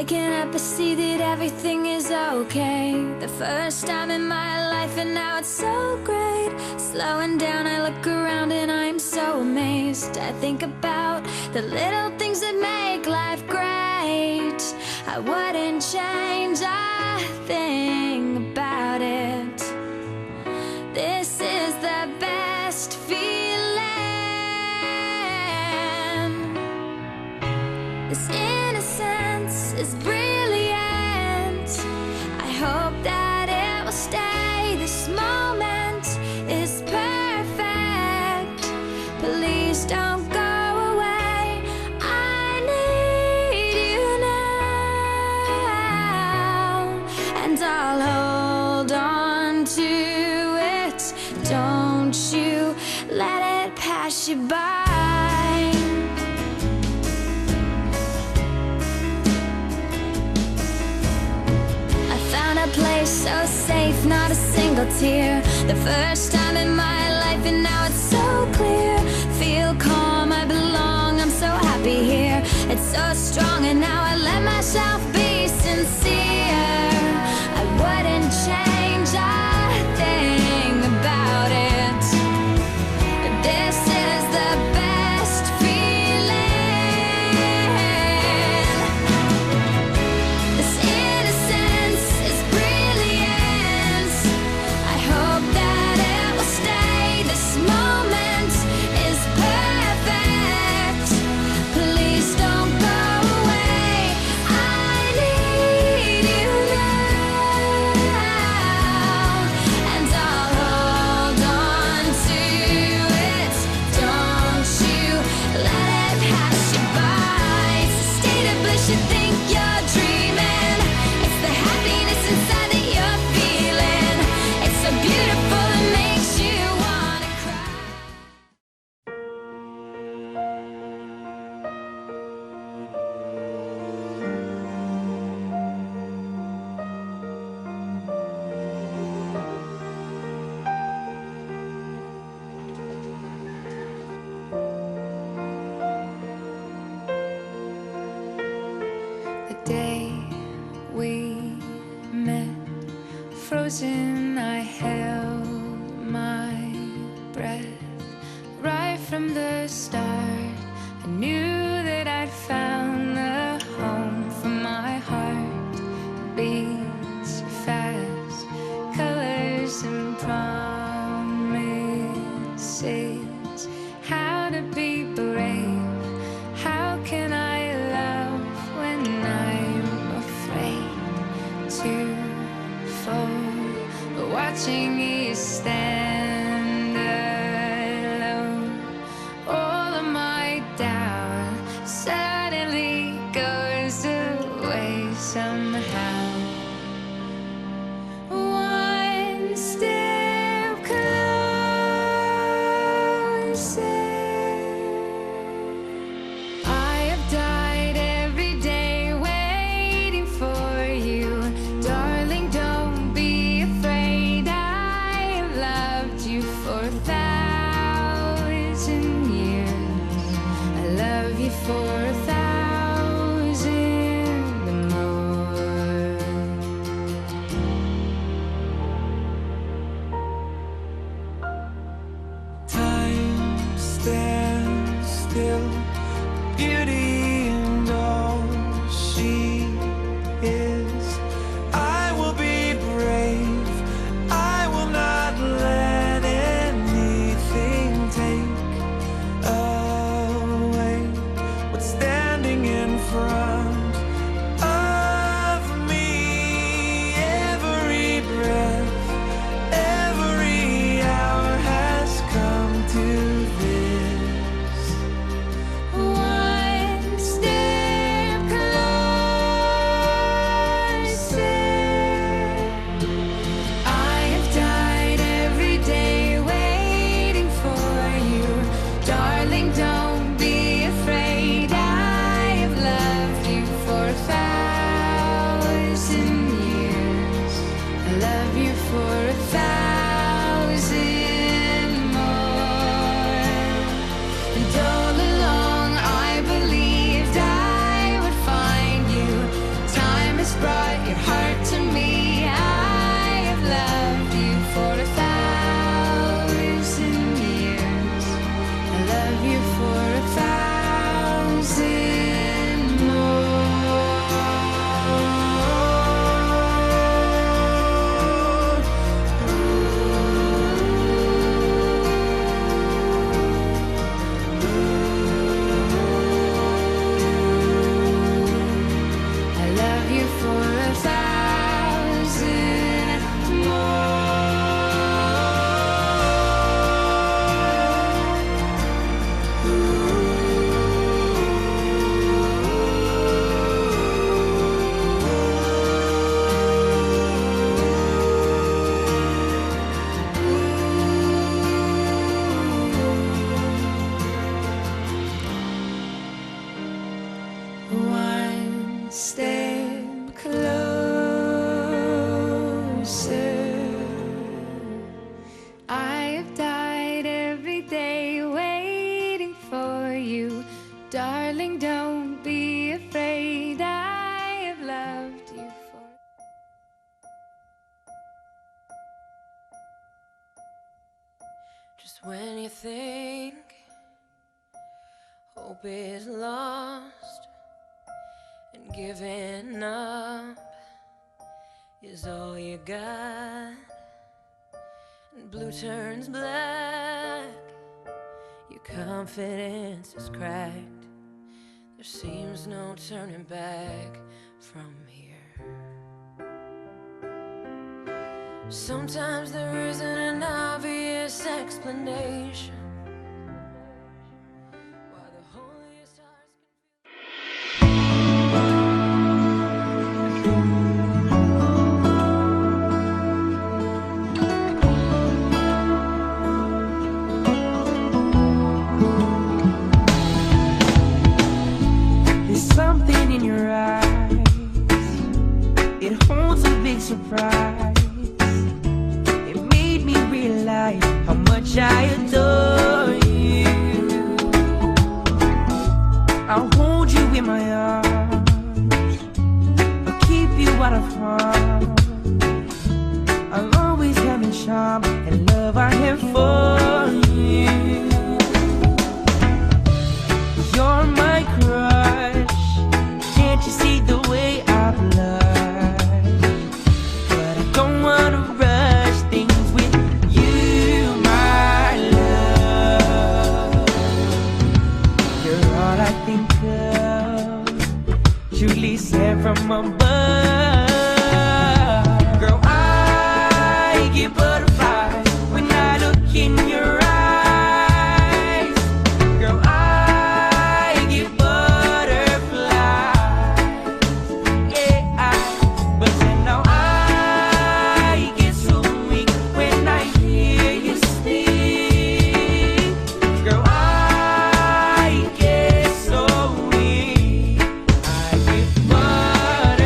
Waking up, I see that everything is okay. The first time in my life, and now it's so great. Slowing down, I look around and I'm so amazed. I think about the little things that make life great. I wouldn't change a thing about it. This is the best feeling. This innocence is brilliant. I hope that it will stay. This moment is perfect. Please don't go away. I need you now, and I'll hold on to it. Don't you let it pass you by. A place so safe, not a single tear. The first time in my life, and now it's so clear. Feel calm, I belong, I'm so happy here. It's so strong, and now I let myself be sincere. I wouldn't change a thing about it. This is the best feeling. This innocence is brilliant. I hope that it will stay. This moment is perfect. Please don't go away. I need you now, and I'll hold on to it. Don't you let it pass you by. It's a state of bliss you think you're dreaming. It's the happiness inside that you're feeling. It's so beautiful, it makes you wanna cry. The day we met, frozen, I held my breath. Right from the start, I knew that I'd found the home for my heart. Beats fast, colors and promises. How to be brave, how can I love when I'm afraid to fall? But watching you stand alone, all of my doubt suddenly goes away somehow. One step closer. I have died every day waiting for you. Darling, don't be afraid. I have loved you for 1,000 years. I love you for 1,000 more. Time stands still, beauty and all she is. I will be brave, I will not let anything take away what's standing in front of me. Every breath, every hour has come to this. One step closer. I have died every day waiting for you. Darling, don't be afraid. I have loved you for 1,000 years. I love you for 1,000 more. And all along I believed I would find you. Time When you think hope is lost and giving up is all you got, and blue turns black, your confidence is cracked, there seems no turning back from here. Sometimes there isn't an obvious explanation why the holiest hearts can There's something in your eyes, it holds a big surprise. It made me realize how much I adore you. I'll hold you in my arms, I'll keep you out of harm. I'll always have your charm and love I have for you. You're my crush, can't you see the way I blush? But I don't wanna rush things with you, my love. You're all I think of, Julie said from above. Girl, I get butterflies when I look in your eyes. Girl, I get butterflies, yeah. But then now I get so weak when I hear you speak. Girl, I get so weak, I get butterflies.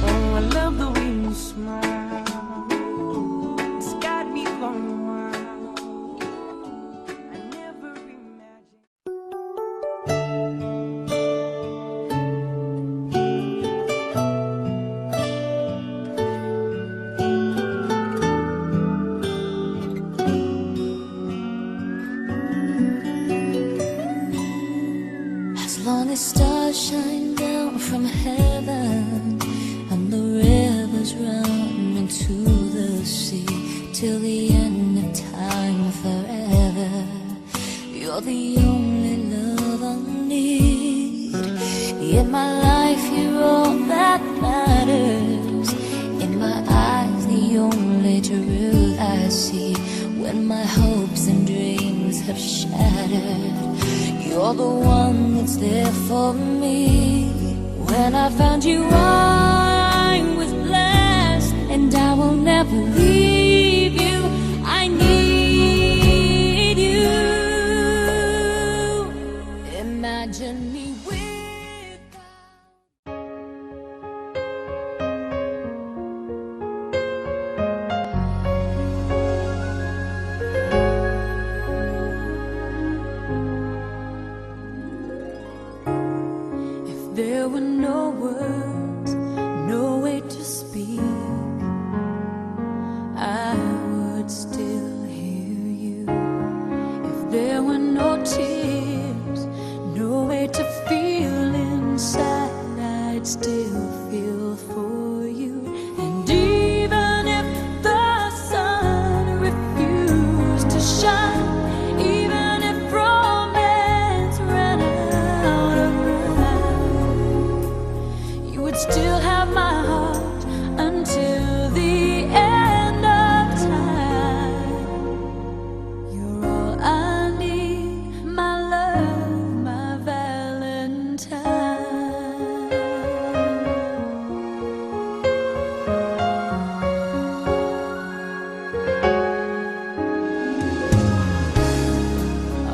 Oh, I love the way you smile, it's got me going wild. I never imagined. As long as stars shine down from heaven and the rivers run into the sea till the end of time forever, you're the only love I need. In my life you're all that matters. In my eyes the only truth I see. When my hopes and dreams have shattered, you're the one that's there for me. When I found you, I was blessed, and I will never leave you. I need you. Imagine me without. If there were no words, no way to speak, I would still hear you. If there were no tears, no way to feel inside, I'd still feel for you. And even if the sun refused to shine, even if romance ran out of breath, you would still have my heart until the end of time. You're all I need, my love, my Valentine.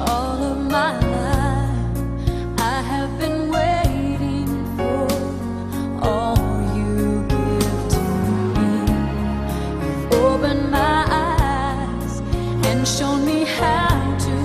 All of my life I have been waiting for all you give to me. You've opened my eyes and shown me how to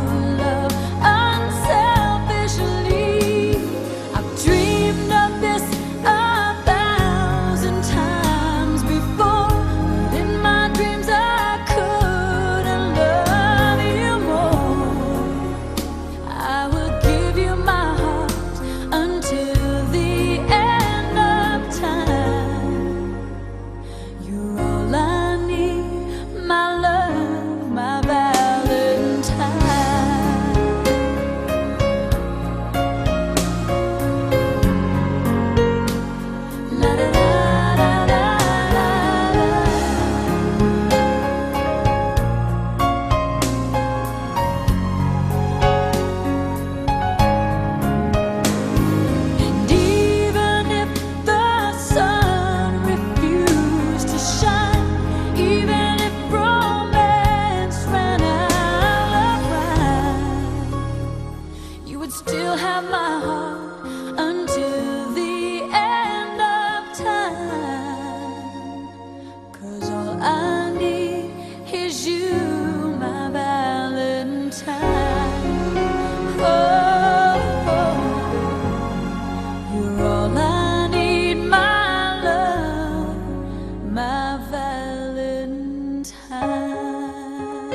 in time.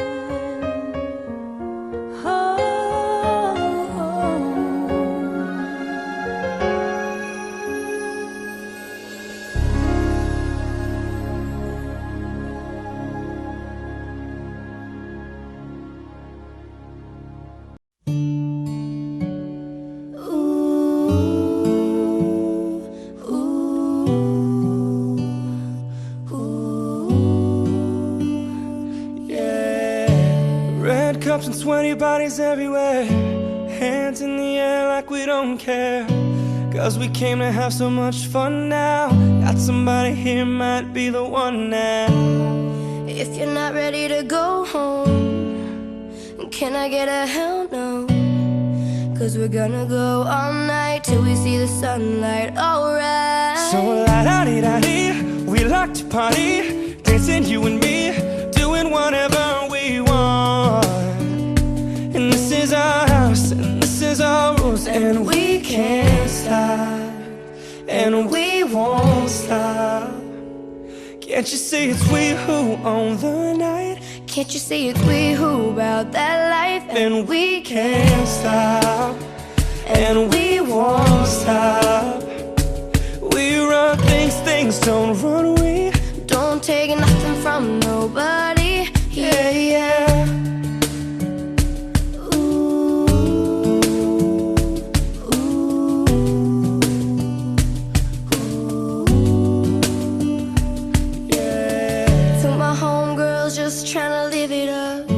Oh. Red cups and sweaty bodies everywhere, hands in the air like we don't care. Cause we came to have so much fun now. Got somebody here, might be the one now. If you're not ready to go home, can I get a hell no? Cause we're gonna go all night till we see the sunlight, alright. So la-da-dee-da-dee, we like to party, dancing you and me, doing whatever we want. And this is our house, and this is our rules, and we can't stop, and we won't stop. Can't you see it's we who own the night? Can't you see it's we who about that life? And we can't stop, and we won't stop. We run things, things don't run. We don't take nothing from nobody. Yeah, yeah. Just trying to live it up,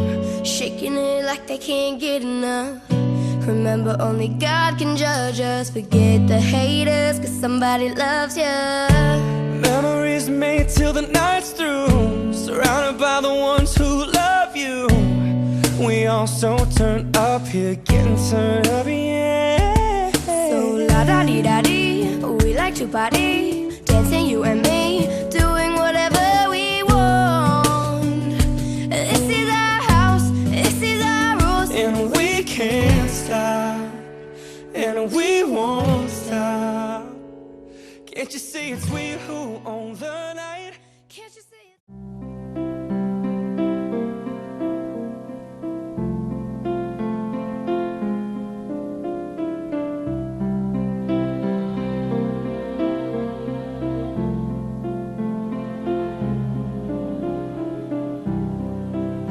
shaking it like they can't get enough. Remember, only God can judge us. Forget the haters, cause somebody loves ya. Memories made till the night's through, surrounded by the ones who love you. We all so turned up here, getting turned up, yeah. So la-da-dee-da-dee, we like to party, dancing you and me, doing whatever we want. This is our house, this is our rules, and we can't stop, and we won't stop. Can't you see it's we who own the night? Can't you see it?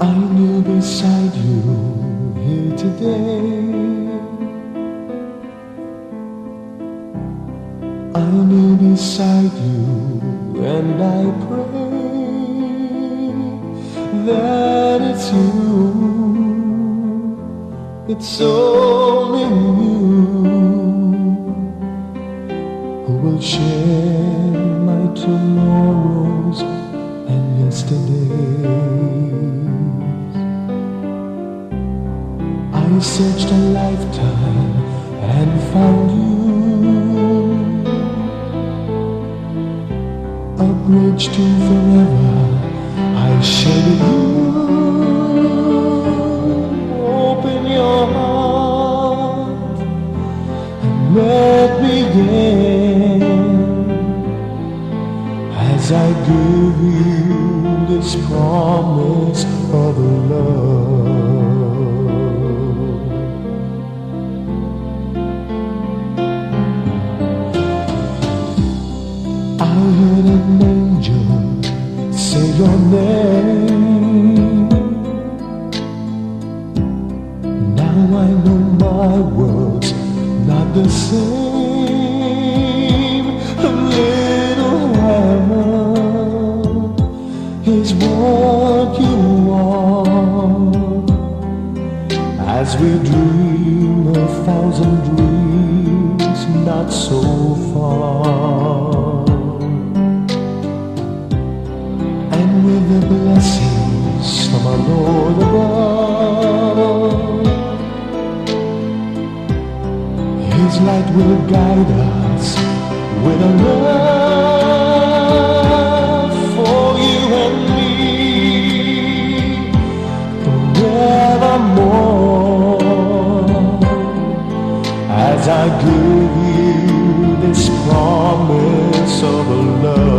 I kneel beside you here today. I kneel beside you and I pray that it's only you who will share my tomorrows and yesterdays. I searched a lifetime and found you, a bridge to forever I shared with you. Open your heart and let me in as I give you this promise of love. I heard an angel say your name. Now I know my world's not the same. A little hammer is what you want, as we dream 1,000 dreams not so far. With the blessings from our Lord above, His light will guide us with a love for you and me forevermore. As I give you this promise of love.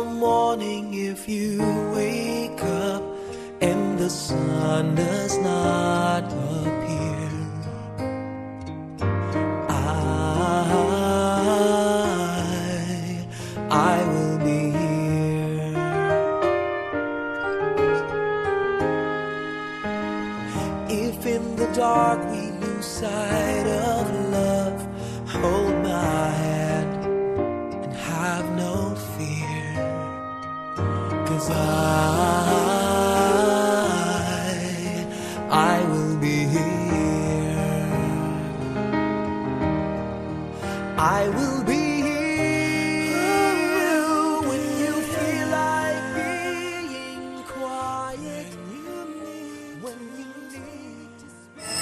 morning if you wake up and the sun does not appear, I will be here. If in the dark we lose sight of love, hold my hand and have no fear, 'cause I will be here. I will be here when you feel like being quiet, when you need to speak.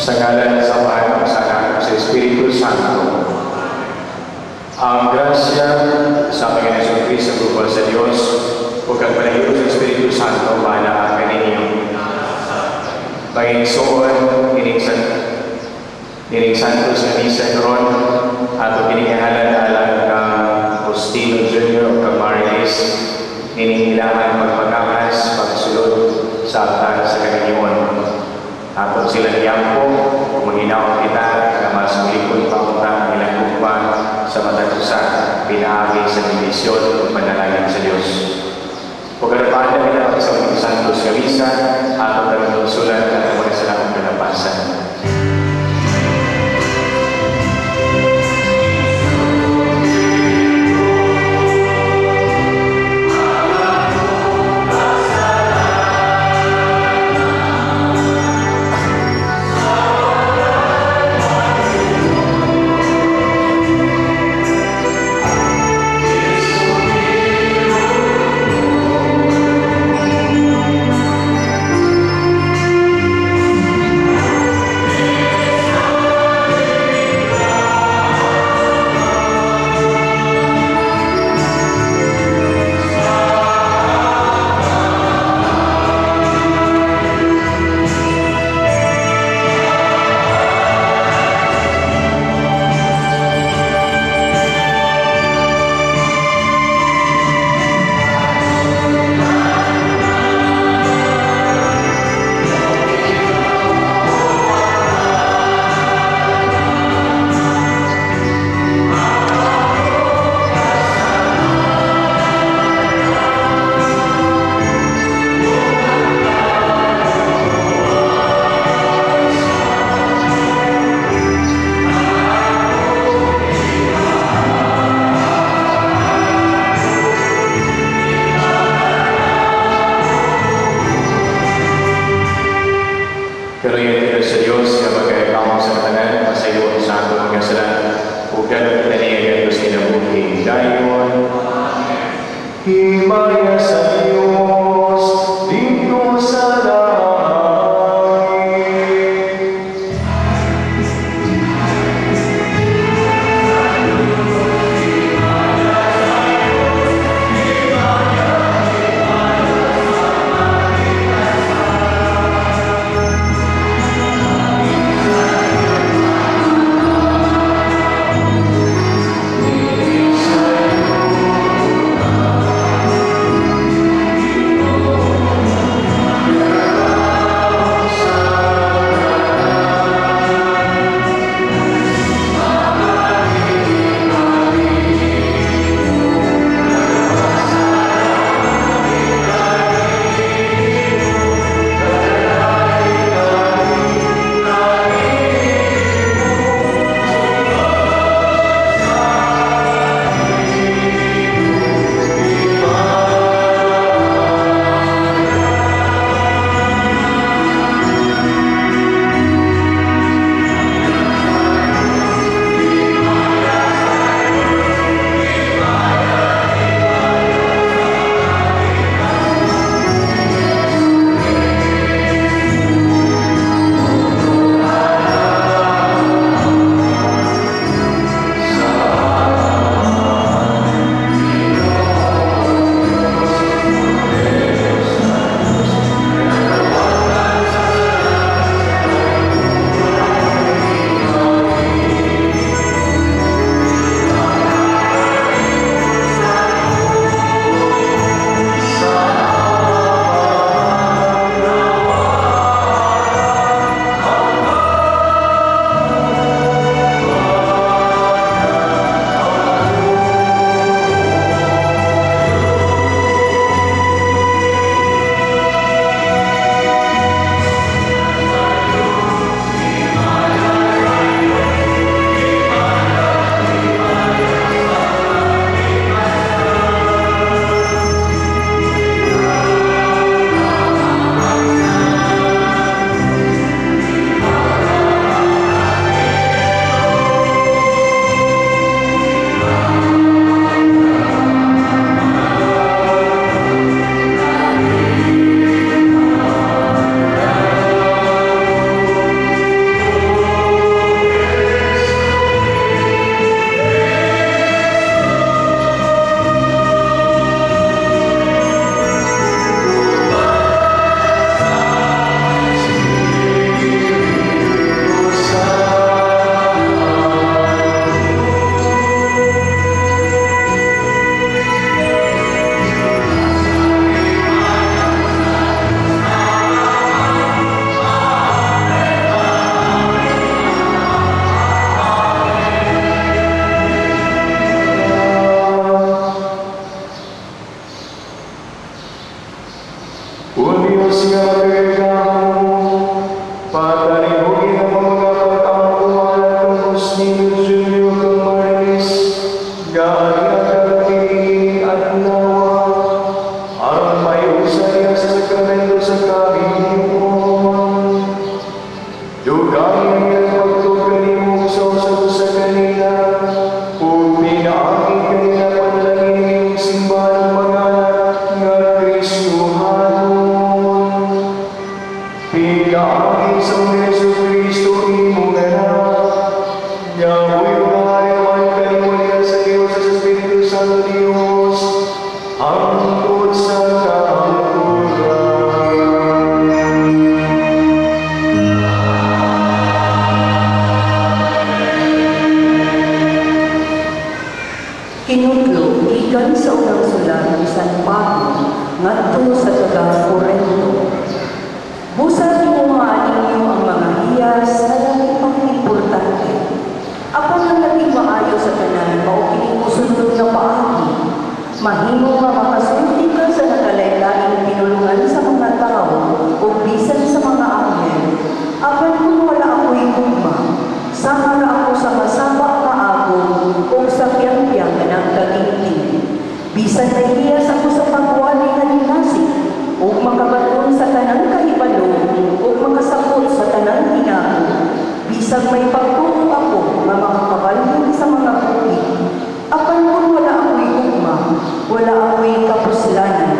Sa ngalan sa Ama, sa Anak, sa Espiritu Santo. Ang grasya sa Panginoon Jesucristo sa grupo sa Diyos, ug ang panayon sa Espiritu Santo, maana ang kaninyo. Panginoon, ining Santos na misa karon, ato kinihalan alang kang Agustino Jr. o kang Marilis, inihilangan pagpagamas, pagsulod sa altar sa kaninyon. Ato sila niyampo, maginaw kita, na mas mulikod pa ang ilang upa sa matatusa, pinaagi sa bendisyon o panalangin sa Diyos. Pagkarapan na kita sa mga Santos Kamisa, ato na sulat at mga salamang kalapasan. Pero yun ito sa Diyos, kapag kayo sa katanan, masayo sa ato ng kasalan, huwag na niya Diyos kinabuhi. Dayon, himaya sa Diyos, dito sa langit. Pinaangin sa Yesu Kristo imong anak. Yaoy pangariwan kanimulian sa Diyos sa Espiritu Santo Diyos. Hangtod sa kaangkuran. Kinudlo, ikan sa unang sulat ni San Pablo, ngadto sa taga Corinto. Busa tinuhaan ninyo ang mga hiyas na lagi pang importante. Apan ang lagi maayo sa tanan, maukinig mo sundot na paagi. Mahimo nga makasulti ka sa nakalay-laing pinulungan sa mga tao o bisan sa mga anghel. Apan kung wala ako'y gugma, sama na ako sa masabak na agong o sa piyang-piyang ng kaginting. Bisan na hiyas ako sa pagwali na dinasik o makabaton sa tanang kahibalong o makasapot sa tanang hinago. Bisag may pagtuo ako na makakabalong sa mga bukid. Apan kung wala ako'y gugma, wala ako'y kapuslanan.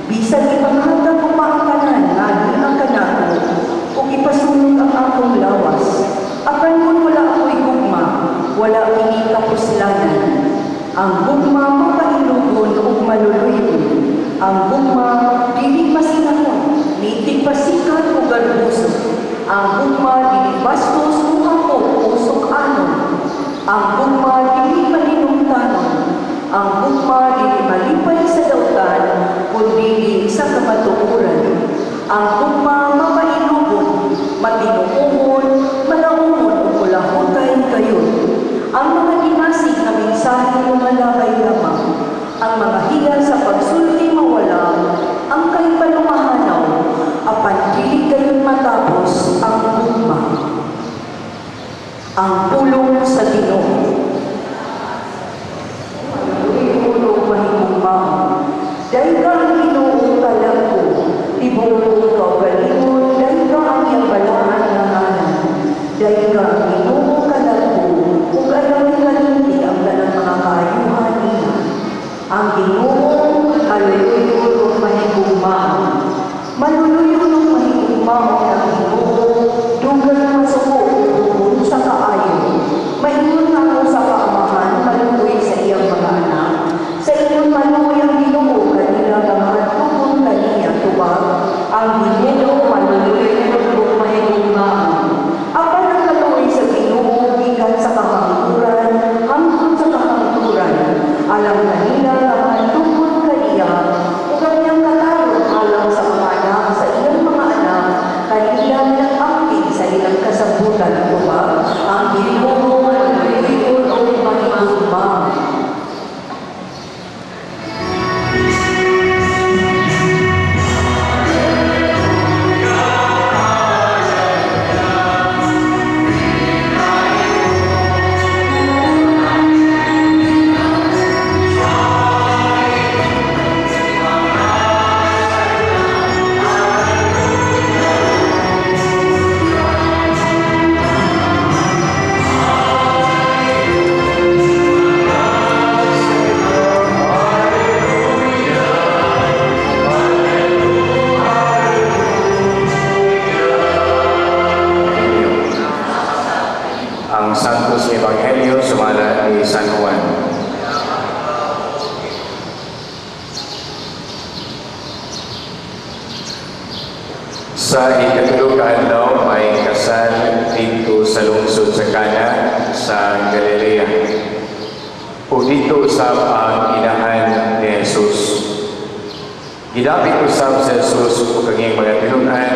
Bisag ipanghatag ko pa ang kanan, ngani ang kanako, o ipasunod ang akong lawas. Apan kung wala ako'y gugma, wala ini kapuslanan. Ang gugma makailugon o maluluyon. Ang gugma, dili pasinahon, nitig pasikat o garbuso. Ang gugma, dili bastos o kapot o sukanon. Ang gugma, dili malinungtanon. Ang gugma, dili malipay sa dautan, kundi sa kamatukuran. Ang gugma, mapailugon, matinuungon, malaungon o kulahutay kayo. Ang mga dinasig na mensahe lumalabay lamang. Ang mga hiya sa pagsulti mawala, ang kahipalumahanaw, apan dili kayon matapos ang gugma. Ang pulong sa Ginoo. Pulong mahigugmaon. Dahil ka ang Ginoo kalang ko, tibuong ko kaugalingon, dahil ka ang iyang balaan na hanan. Dahil ka ang Ginoo kalang ko, kung ayaw kalinti ang ganang mga kaayuhan niya. Ang Ginoo, maluluyon o mahigugmaon. Maluluyon o mahigugmaon ang Ginoo, dugang masuko o sa kaayo. Maingon ako sa kaamahan, maluloy sa iyang mga anak. Sa iyon maluloy ang Ginoo, kanila mga tukong kaniya tubag. Ang Ginoo, maluloy o mahigugmaon. Apan ang kaluoy sa Ginoo, ikan sa kahangturan, hangtod sa kahangturan. Alam kanila naman tungkol kaniya, o kanyang katarong alam sa mga anak, sa ilang mga anak, kanila nag-akting sa ilang kasabutan, tubag. Ang Ginoo, maluloy o mahigugmaon. Ang Santos Ebanghelyo sumala ni San Juan. Sa ikatulong kaadlaw may kasal dito sa lungsod sa Cana sa Galilea. O dito usab ang inahan ni Jesus. Gidapit usab sa Jesus o kanyang mga tinunan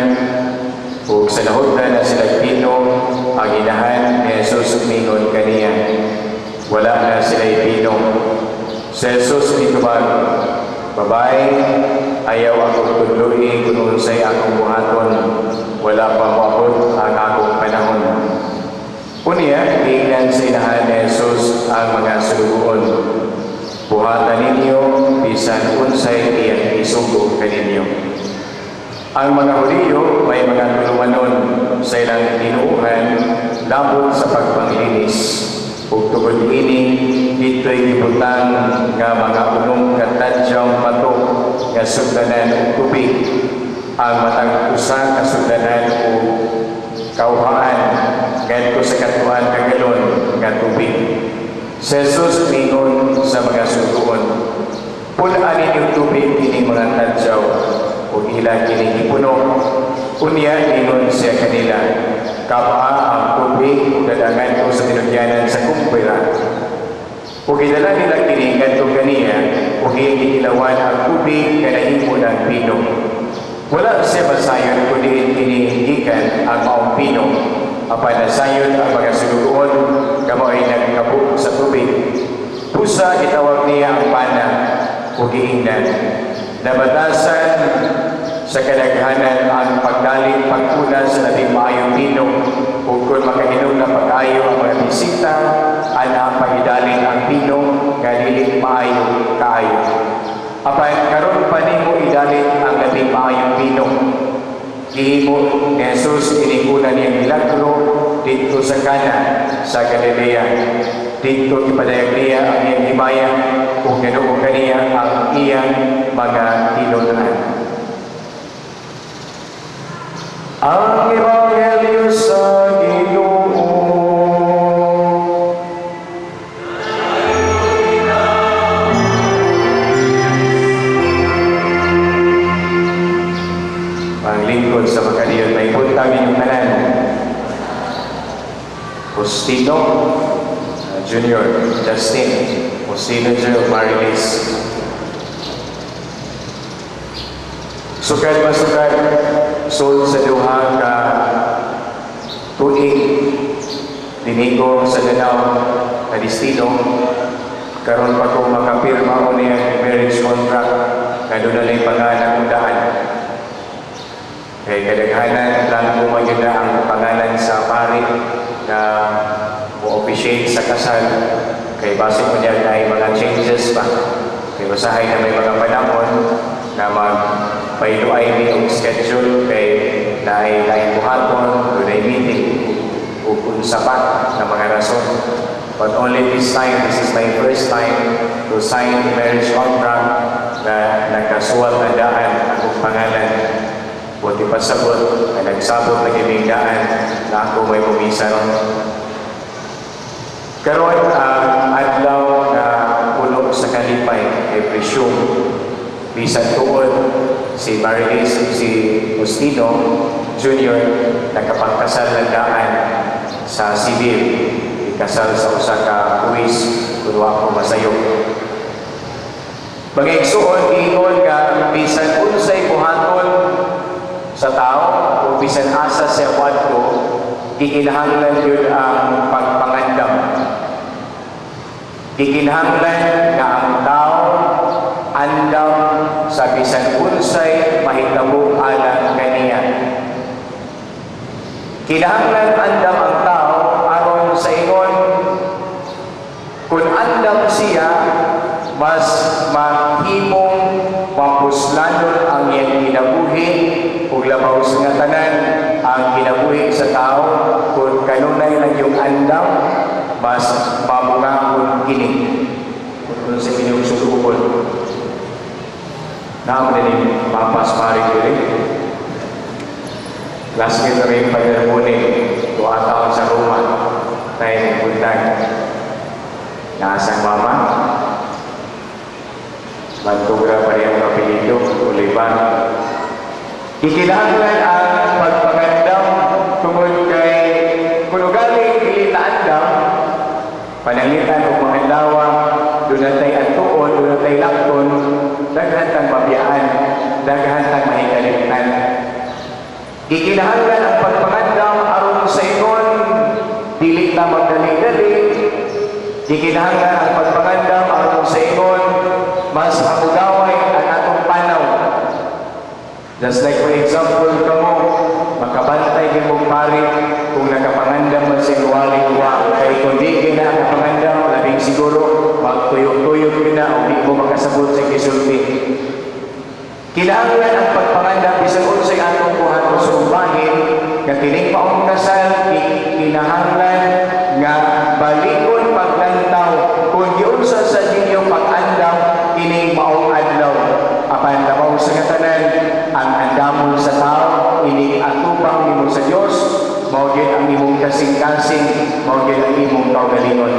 o sa nahutan na sila pinom ang inahan ni Jesus mingon kaniya. Wala na sila ipinom. Sa Jesus itubag, babae, ayaw ako tudluin kung unsay akong buhaton. Wala pa moabot ang akong panahon. Unya, tingnan sa inahan ni Jesus ang mga sulugoon. Buhatan ninyo, bisan unsay iyang isugo kaninyo. Ang mga Hudiyo may mga tulumanon sa ilang tinuuhan labot sa pagpanglinis. Ug tungod ini, dito'y ibutang nga mga unong katadyaw patok nga sugdanan og tubig. Ang matang usa ka sugdanan kauhaan ngadto sa katuan kagalon nga tubig. Si Jesus mingon sa mga suduon, pulaan ninyong tubig kining mga tadyaw o ila kining ipuno. Unya mingon siya kanila, kapa ang tubig o dadangan ko sa tinudyanan sa kumpira. O gidala nila kining ngadto kaniya o giilawan ang tubig kanahimo ng pino. Wala siya masayon kundi inihigikan ang maong pino. Apan nasayon ang mga sulugoon kamo ay nagkabuk sa tubig. Pusa itawag niya ang pana o giingnan. Nabatasan sa kadaghanan ang pagdaling pagkuna sa labing maayong pino ug kung makahinom na pag-ayo ang mga bisita ana pagidaling ang pino nga dili maayo kaayo. Apan karon pa nimo idalin ang labing maayong pino. Gihimo ni Jesus iniguna niyang milagro dito sa Cana sa Galilea. Dito ipadayag niya ang iyang himaya kung ganoon kaniya ang iyang mga tinunan. Ang Ebanghelyo sa Ginoo. Panglingkod sa makaliyon, may puntang inyong tanan. Justino Junior, Justin, Justino Junior, Marilis. Sukad masukad, sul sa duha ka tuig, dinigo sa Danao na destino. Karon pa kong makapirma o niya marriage contract na doon na lang pangalan ng daan. Kaya kadaghanan lang kumagyuda ang pangalan sa pari na mo-officiate sa kasal. Kaya base mo niya na ay mga changes pa. Kaya usahay na may mga panahon na magpailuay ni ang schedule kay na ay laing buhaton, doon ay meeting o kung sapat na mga rason. But only this time, this is my first time to sign marriage contract na nagkasuwat na daan ang pangalan. Buti pasabot na nagsabot na gibigdaan na ako may bumisan. Karon ang adlaw na puno sa kalipay ay presume bisan tuod si Marilis si Justino Junior nakapagkasal na daan sa civil, ikasal sa usa ka buwis kuno ako masayo. Magigsuon ingon ka bisan unsay buhaton sa tao o bisan asa sa wadto, gikinahanglan yun ang pagpangandam. Gikinahanglan na ang tao andam sa bisan unsay mahitabo alang kaniya. Kinahanglan andam ang tao aron sa ingon kung andam siya mas mahimong mapuslanon ang iyang kinabuhi ug labaw nga tanan ang kinabuhi sa tao kung kanunay lang yung andam mas mabungakon kini kung sa inyong sulubon na mo din mapas mari diri last year rin pagdarmuni 2 taon sa Roma tayo puntang nasang mama Bantugra pa rin ang kapilito, uliban. Ikinahanglan ang pagpagandam tungod kay kunugali ilitaan panangitan o mahandawa, dunatay antuon, dunatay lakton, daghan tang mabiyaan, daghan tang mahikalimtan. Ikinahanglan ang pagpagandam aron sa ingon, dili na magdali-dali. Ikinahanglan ang pagpagandam aron sa ingon, mas makudaway ang atong panaw. Just like for example, kamo, makabantay din mong pari kung nakapangandam man sa iwali-iwa. Kaya kung di na nakapangandam, labing siguro, magtuyok-tuyok na o di mo makasabot sa kisulti. Kinahanglan ang pagpangandam, bisan unsay atong kuhaton sa umbahin, nga tining paong kasal, kinahanglan nga balikon paglantaw kung giunsa sa inyong pag-andam kining maong adlaw. Apan labaw sa katanan ang andamon sa tao ini atubang nimo sa Dios mao gyud ang imong kasing-kasing, mao gyud ang imong kaugalingon.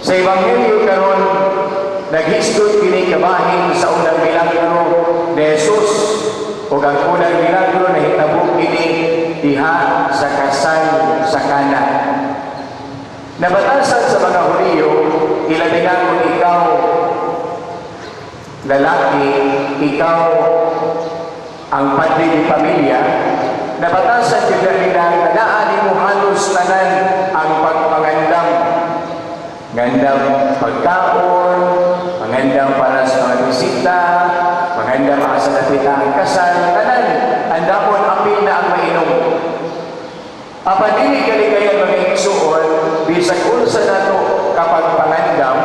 Sa Ebanghelyo karon naghisgot kini kabahin sa unang milagro ni Jesus ug ang unang milagro nahitabo kini diha sa kasal sa Cana. Nabatasan sa mga Hudyo, ilabi na kung ikaw lalaki, ikaw ang padre di pamilya, nabatasan kita nila na mo halos tanan ang pagpangandam. Ngandam pagkaon, mangandam para sa mga bisita, mangandam para sa napita ang kasal, tanan, andamon apil na ang mainom. Apadili kaligayan mga igsuon, bisag unsa nato kapag pangandam,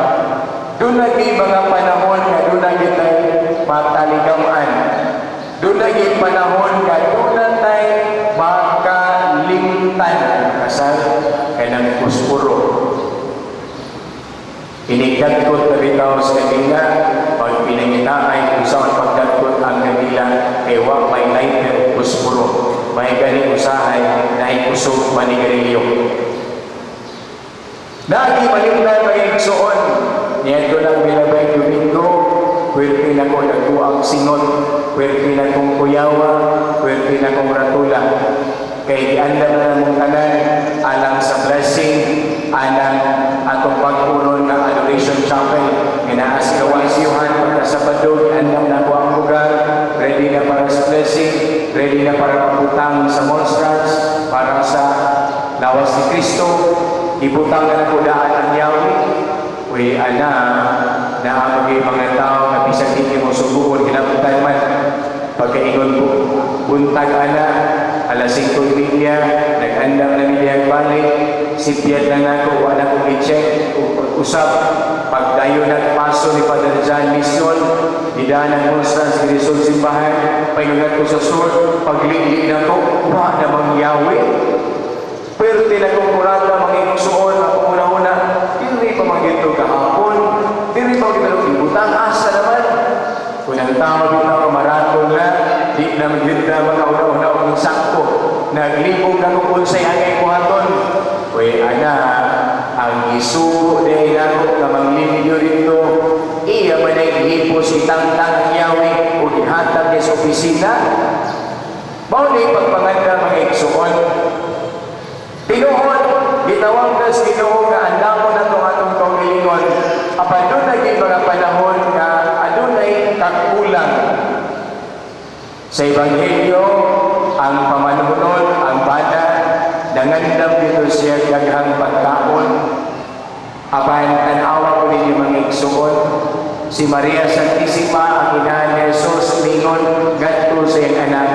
doon naging mga panahon na doon naging mataligaman. Doon naging panahon na doon natay makalimtan kasal kanang puspuro. Inigdagkot na bitaw sa kanila, pag pinangitaay kung saan pagdagkot ang kanila, ewa may lighter puspuro. May galing usahay na ikusog manigarilyo. Nagi malimtan may igsuon, niyato lang bilabay Domingo, pwerte na ko nagtuang singot, pwerte na kong kuyawa, pwerte na kong ratula. Kay iandam na mong tanan, alang sa blessing, alang atong pagpunon ng Adoration Chapel. Inaas kawasyuhan para sa Sabado, iandam na ko ang lugar, ready na para sa blessing, ready na para pagputang sa monstrance, para sa lawas ni Kristo, ibutang na ko daan ang Yahweh. Uy, ana, na ang mga tao na bisag hindi mo subuon, kinabutan man, pagkaingon po, buntag ana, alas 5:30, nag-andam na nila balik, sipyat na ako, wala kong i-check, usap, pagdayo nagpaso ni Padre John Mission, idaan ang monstrance, Grisol Simbahan, painunat ko sa sur, paglili na ko, wa namang Yahweh. Pero tinagong kurata, mga igsuon, ako una-una, hindi pa magito kahapon, hindi pa magito ibutang, asa naman. Kung ang tao dito, maraton na, di na magito na mga una-una ng sakto, naglibog na kung unsay angay kuhaton. Uy, ana, ang isugo dahil ako na manglibyo rito, iya man ay hipos itang-tang ang Yahweh o ihatag niya sa opisina. Maunay pagpanganda mga igsuon, tinuod, gitawag na sa Ginoo nga andamo na itong atong kaugalingon. Apan doon naging mga panahon nga adunay kakulang. Sa Ebanghelyo, ang pamanunod, ang bata, nangandam dito siya gaghang pagkaon. Apan tanawa ko ninyo mga igsuon, si Maria Santissima, ang ina ni Jesus, mingon, gadto sa iyang anak,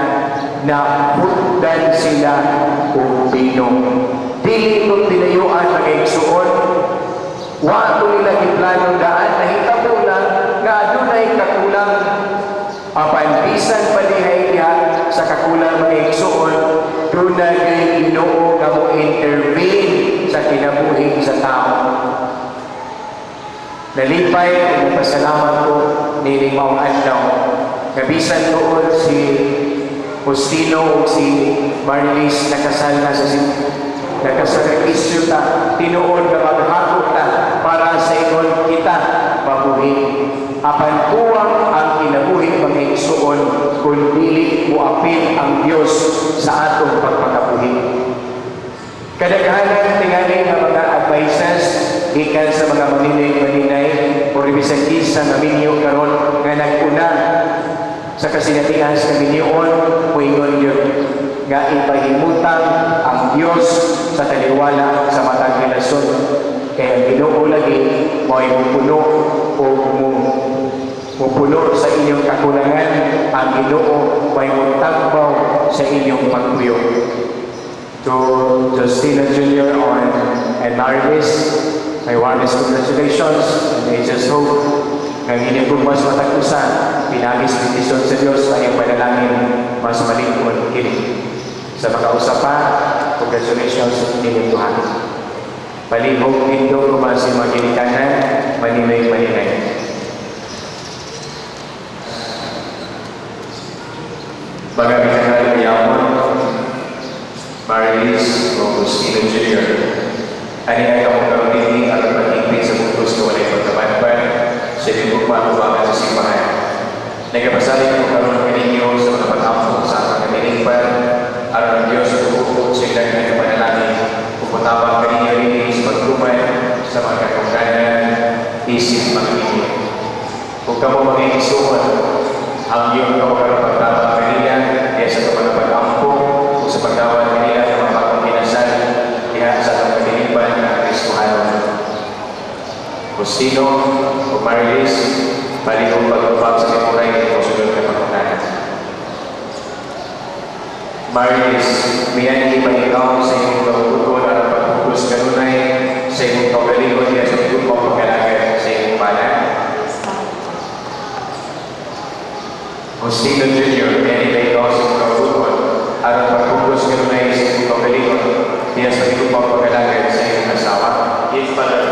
na hutdan sila o binong. Dili kong tinayuan mga igsuon, wato nila giplanong daan, nahitabo lang nga adunay kakulang. Apan bisan palihay niya sa kakulang mga igsuon, doon na Ginoo nga mo intervene sa kinabuhi sa tao. Nalipay, nagpasalamat ko niling maong adlaw. Kabisan doon si Postino o si Marlis nakasal na sa nakasal ta, tinuod na maghakot ta para sa ingon kita mabuhi. Apan kuwang ang kinabuhi mga igsuon kung dili mo apil ang Dios sa atong pagpakabuhi. Kadaghanan tingali nga mga advices gikan sa mga maninay-maninay o bisag isa nga minyo karon nga naguna sa kasinatian sa minyoon moingon yun nga ipahimutang ang Dios sa taliwala sa matag relasyon. Kaya Ginoo lagi mo'y mupuno o mupuno sa inyong kakulangan, ang Ginoo mo'y mutagbaw sa inyong pagtuyo. To Justina Jr. and Marvis, my warmest congratulations, and I just hope nang hindi po mas matagusan, pinagis bendisyon sa Diyos ay ang panalangin mas malingkod kini. Sa makausa pa, congratulations din Tuhan. Palihog indo kumasi maginikanan, maninay-maninay. Bagaimana yamon, Jr. Ani ay akong karunini at pag-ibig sa putos na walay pagkamatpan sa ibig matuwagan sa simbahan. Nagkapasalit ko karoon ng kaninyo sa mga pag-ampo sa aking katilingpan aron ang Diyos sa bukod sa ilang na kapanalangin puputawang kaninyo rin sa pagtuman sa mga katungganan isip pag-ibig. Kung ka mo mag-iisuan ang iyong kawakarang pagtawang kanila kaya sa mga pag-ampo o sa pagdawat kanila ng mga bagong pinasal diha sa atong katilingpan na Kristohanon. Agustino o Marilis, maligong pag-upag sa kamuray ng kasunod na pagkakanan. Marilis, miyan ipag-ikaw sa iyong kabutuan at pagpukus kanunay sa iyong kaugalingon niya sa iyong pagkakalagan sa iyong banan. Agustino Jr., miyan ipag-ikaw sa iyong kabutuan at pagpukus kanunay sa iyong kaugalingon niya sa iyong pagkakalagan sa iyong asawa. Yes, Father.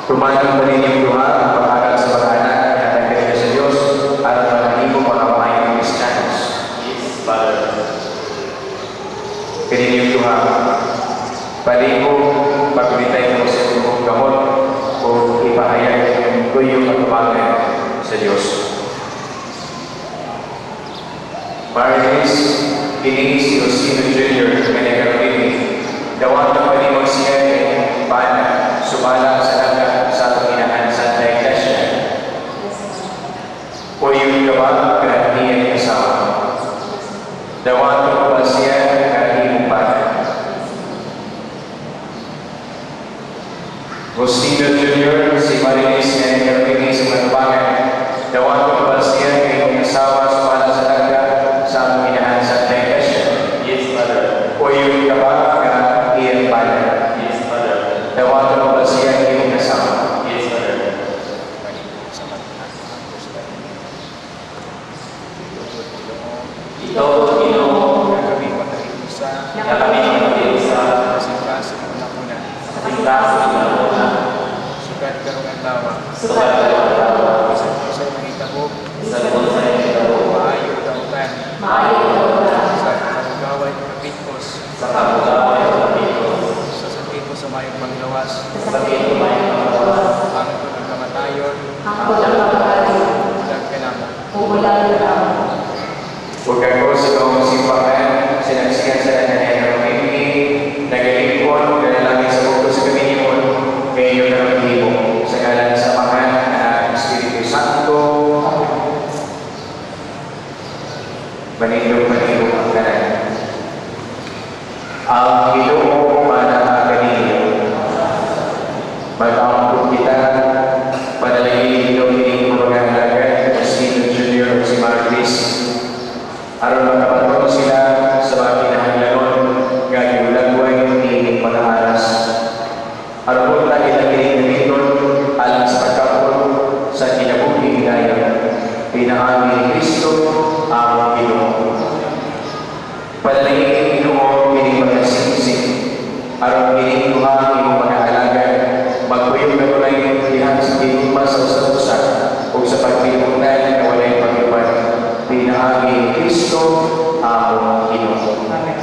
Tumanong pa rin yung duha ang pag-aral sa mga anak na nagkakita sa Diyos at manahimong mga kamayang Kristiyanos. Yes, Father. Kanin yung duha. Paling mo, pagulitay mo sa iyong gamot o ipahayag yung kuyong pagkabangan sa Diyos. Marilis, kinig si Agustino Jr. Kanyakarapini. Dawang na palimag siya kay Pana, sumalang sa laga sa atong inahan Santa Iglesia. O yung gabang karaniyan ng asawa. Dawang na pa siya karaniyan Pana. Agustino Jr., si Marilis na nagkarapini sa manabangan. Dawang na pa siya kay asawa sumalang sa laga sa atong inahan Santa Iglesia. Yes, Father. O yung gabang karaniyan Pana. Dawang na ba siya yung kasama? Yes, Father. Ito, Ginoo, na kami matahiusa sa simbahan una-una. Sugat karong adlaw. Sa mahitabo. Maayo dautan. Sa kamugaway ng kapitpos. Sa sakit sa mayong paglawas. Ang pagkamatayon. Ulag ka naman. Huwag ako sa kong simbahan, sinaksikan sa nanay ng pamilya, nagalingkon, nanalangin sa bukod sa kaminimon, ngayon na maghihimo, sa ngalan sa Samahan ng Espiritu Santo. Manindong ang kanan. Ang Ginoo mananagalinyo. Mag-ampun kita, panalangin ito kining mga halagan, Agustino Jr. si Marilis. Aron magkapatron sila sa mga kinahanglanon, gagawin ni pag-aaras. Aron po tayo ng kinigamiton, alang sa pagkapon, sa kinabuhi hidayah. Pinahagi ni Kristo ang Ginoo. Panalangin Ginoo kining magkasingsing, aron kining duha imong pag-aalagan, magpuyong na tunay dihan sa kinigma sa usa-usa o sa pagpilipunan na walay pag-iban. Pinahagi ni Kristo ang Ginoo. Amen.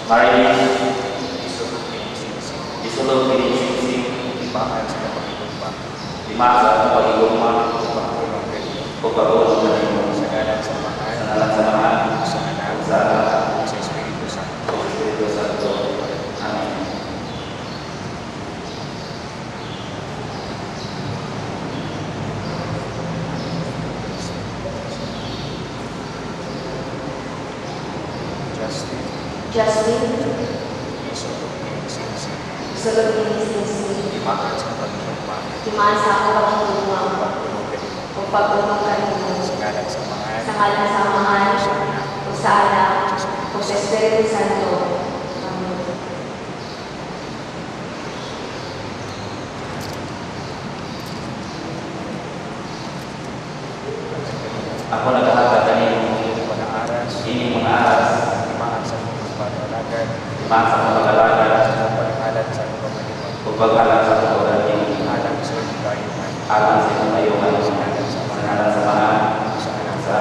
Marilis, isulog kinising, limaan sa kapagigumpa, limaan sa kapagigumpa, pagpagulong na rin sa ngalan sa Samahan, sa Anak, sa Espiritu Santo. Amen. Justin, Isulog kinising, isulog kinising, limaan sa kapagigumpa, timaan sa ako pagkakuluwa, o pagulong kanino, sa ngalan sa Samahan, sa ngalan sa Samahan, o sa Anak, o sa Espiritu Santo. Amen. Ako naghahatag kanino ini mga aras, limaan sa pagpapalagan, limaan sa pagpapalagan, sa paghalat sa pagpapaliwan, o paghalang sa tuturan ni alam sa kayungan alam sa mga sa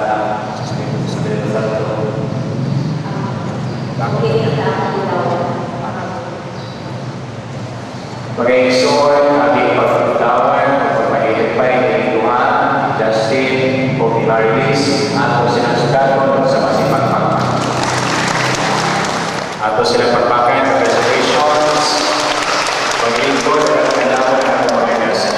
Espiritu Santo. Mag-iisor, ating pagkatawan, pagpahilipay ng Tuhan, Justin, o Marilis, ato silang sugaton sa masipagpagpag. Ato silang pagpakan sa reservations, mag-iisor at kailangan ng mga nasa.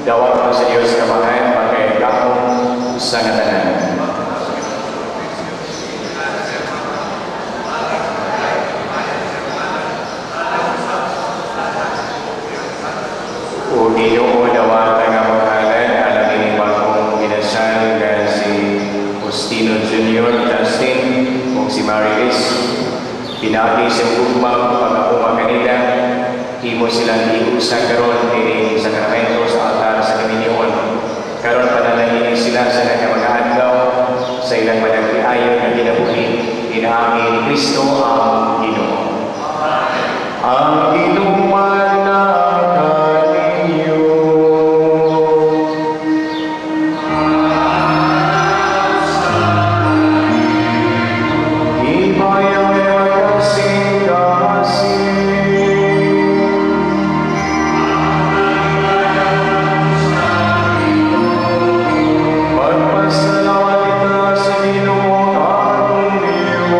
Dawat mo sa Diyos kamahan, makay kakong sa natanan. O Ginoo, dawat nga pangalan, alam ini bagong ginasal na si Faustino Jr., Justin, o si Marilis. Pinagi sa gugmang pag-akuma kanila, himo silang iusa karon ini sakramento sa altar sa Kaminyoon. Karon panalangin sila sa nagkamag-adlaw sa ilang managriayon na kinabuhi. Inaangin ni Kristo ang Ginoo. Ang inuman na kaninyo. Ibayang kasing pagpasalamat kita sa Ginoo atong Diyos.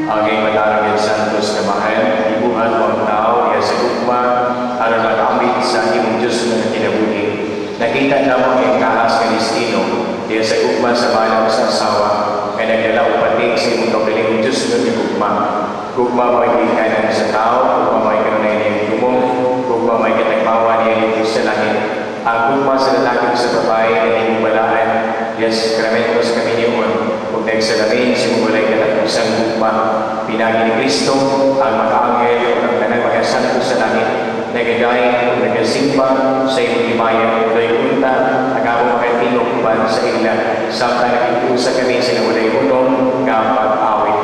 Aging madaragin santos na mahal, ibuhat mo ang tao, iya sa gugma, aron magamit sa imong Diyos na kinabuhi. Nakita lamang ang kahas ka destino, iya sa gugma sa balang sa asawa, kaya nagdala upating sa imong kapiling Diyos na gugma. Gugma mo ay kanan sa tao, gugma mo ay kanunay niya yung tumong, gugma mo ay katagmawa niya yung Diyos sa langit. Ang gugma sa lalaki sa babae na hindi balaan, yes, sakramento sa Kaminyoon, kung nagsalamin, simulay ka ng isang gugma. Pinagi ni Kristo, ang mga-anghel, ang kanang mga santo sa langit, nagagay, nagasimba sa iyong imayan, do'y punta, nagawang makating uban sa ilan, samtang nag-iusa kami sila walay unong nga pag-awit.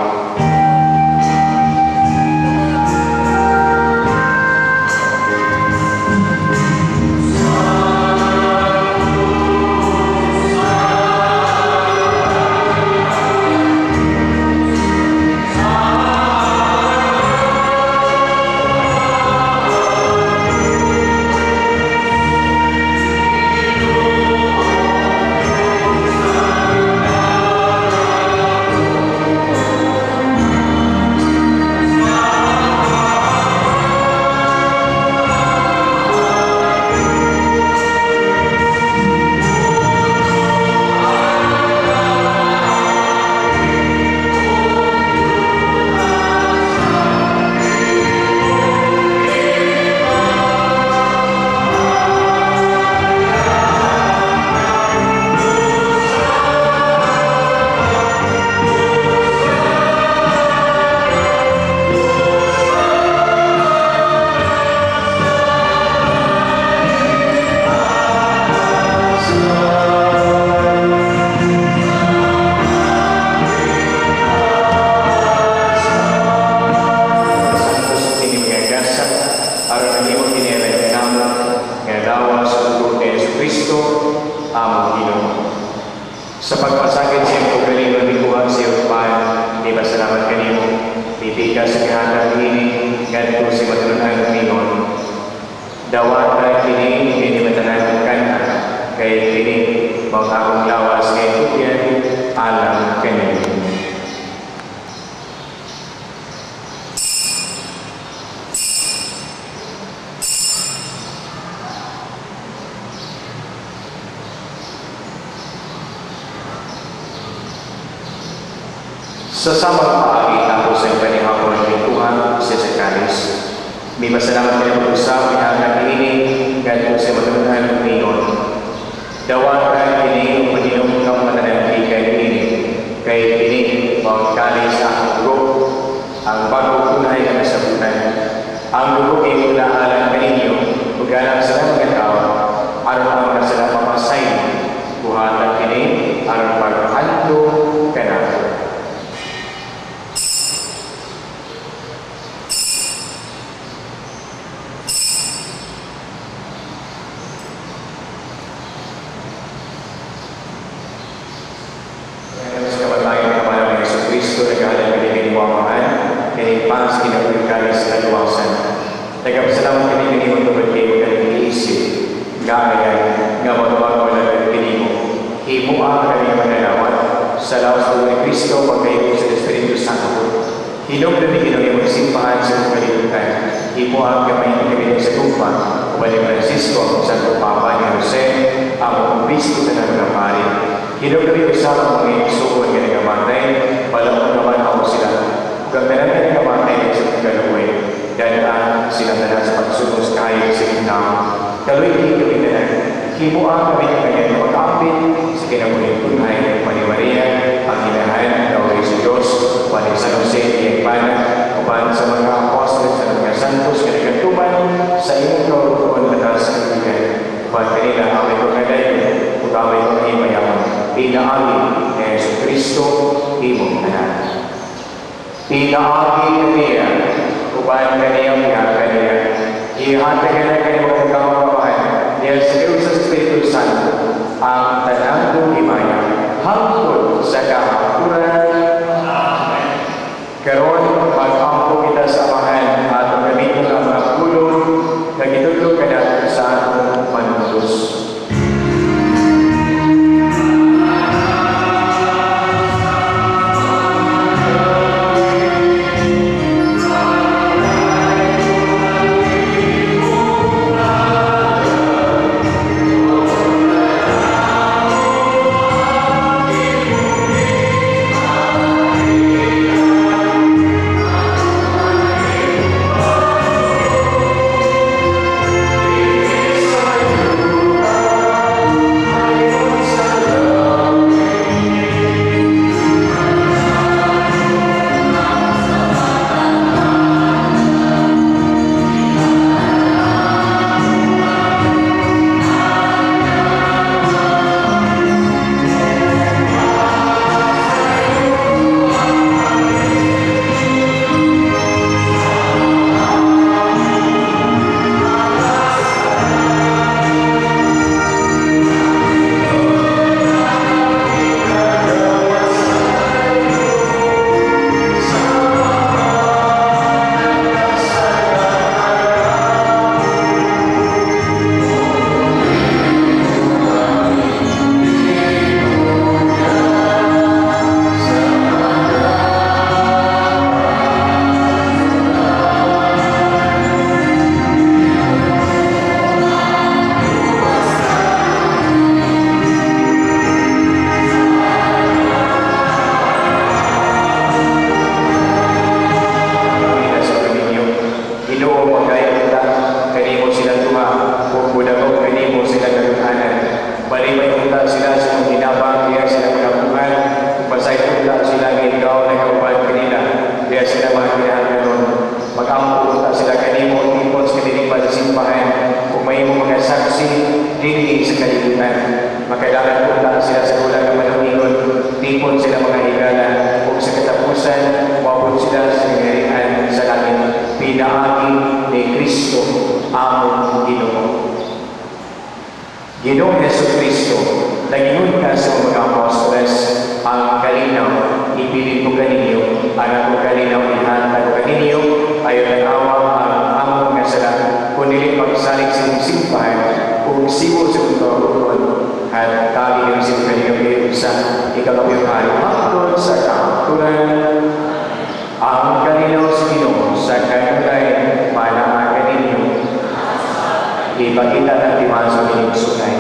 Sa pagpasakit sa iyong pagkalimang bikuhan sa iyong pan, di ba salamat kanimo? Pipika sa kahatang ini, ganito si matununan mingon. Dawata kini, hindi matanan kanta, kay kini, mga akong lawas kay Tuyan, alam kanimo. Sa samang paagi tapos ang panihapon ng pintuhan sa Sakaris. May masalamat kayo mag-usap, inaagad ini, ganito sa matununan ng mingon. Dawatan ini, maninom ng matanang kay ini, kay ini, magkali sa akong dugo, ang bagong tunay na nasabutan. Ang dugo ay ulaalan kaninyo, hugalang sa mga tao, aron ang nasala papasay, buhatan kini, aron paghanto ka na. Nagpasalamat kami kanimo tungod kay kanilang iisip, gayay, nga magbago na kanimo. Himo ang kanilang manalawat sa lawas ni Kristo pagkayo sa Espiritu Santo. Hinog na bigyan ng magsimpahan sa kalibutan. Himo ang kamay ng kanilang sa tupa, uban ni Francisco, ang Santo Papa ni Jose, ang Kristo na nagkapari. Hinog na bigyan sa mga isuon nga nagamatay, palang naman ako sila. Kung meron na nagamatay sa pagkaluwi, dadaan sila na sa pagsunos kahit sa gitnang. Kaloy hindi kami na himuang kami na kanya na mag-apit sa kinamuling tunay ng Pani Maria, ang hinahan na uri sa Diyos, Pani San Jose, Iyagpan, upan sa mga apostol sa mga santos, kanagatuman sa iyong kautuan na sa kaibigan. Upan kanila amay ko kagayon, ugamay ko na imayaman. Pinaagi na Yesu Kristo, imong tanan. Pinaagi niya, upan kaniyang kaniya. Ihati ka na kayo mga kawawahan. Dahil sa Diyos sa Espiritu Santo, ang tanang lumimaya, hangtod sa kahapuran. Amen. Karon, mag-ampo kita sa amahan at gamitin ang mga kulong, nagitulog ka na sa atong manunos. Ginoong Jesucristo, nagingon ka sa mga apostoles, ang kalinaw, ipilit ko kaninyo, ang ako kalinaw, ihatag ko kaninyo, ayon nagawa ang among kasalanan, kundi pagsalig sa simbahan, kung siwo sa utawon, at kami yung simbahan ng sa ikakapihan, hangtod sa kakulan, ang kalinaw sa Ginoo, sa kanunay, malaman kaninyo, ipakita ng timaan sa minig sunay.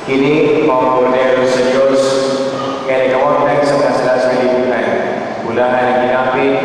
Kini mga kordero sa Diyos, kaya nagawag sa mga salas kalibutan, ulahan ang ginapit,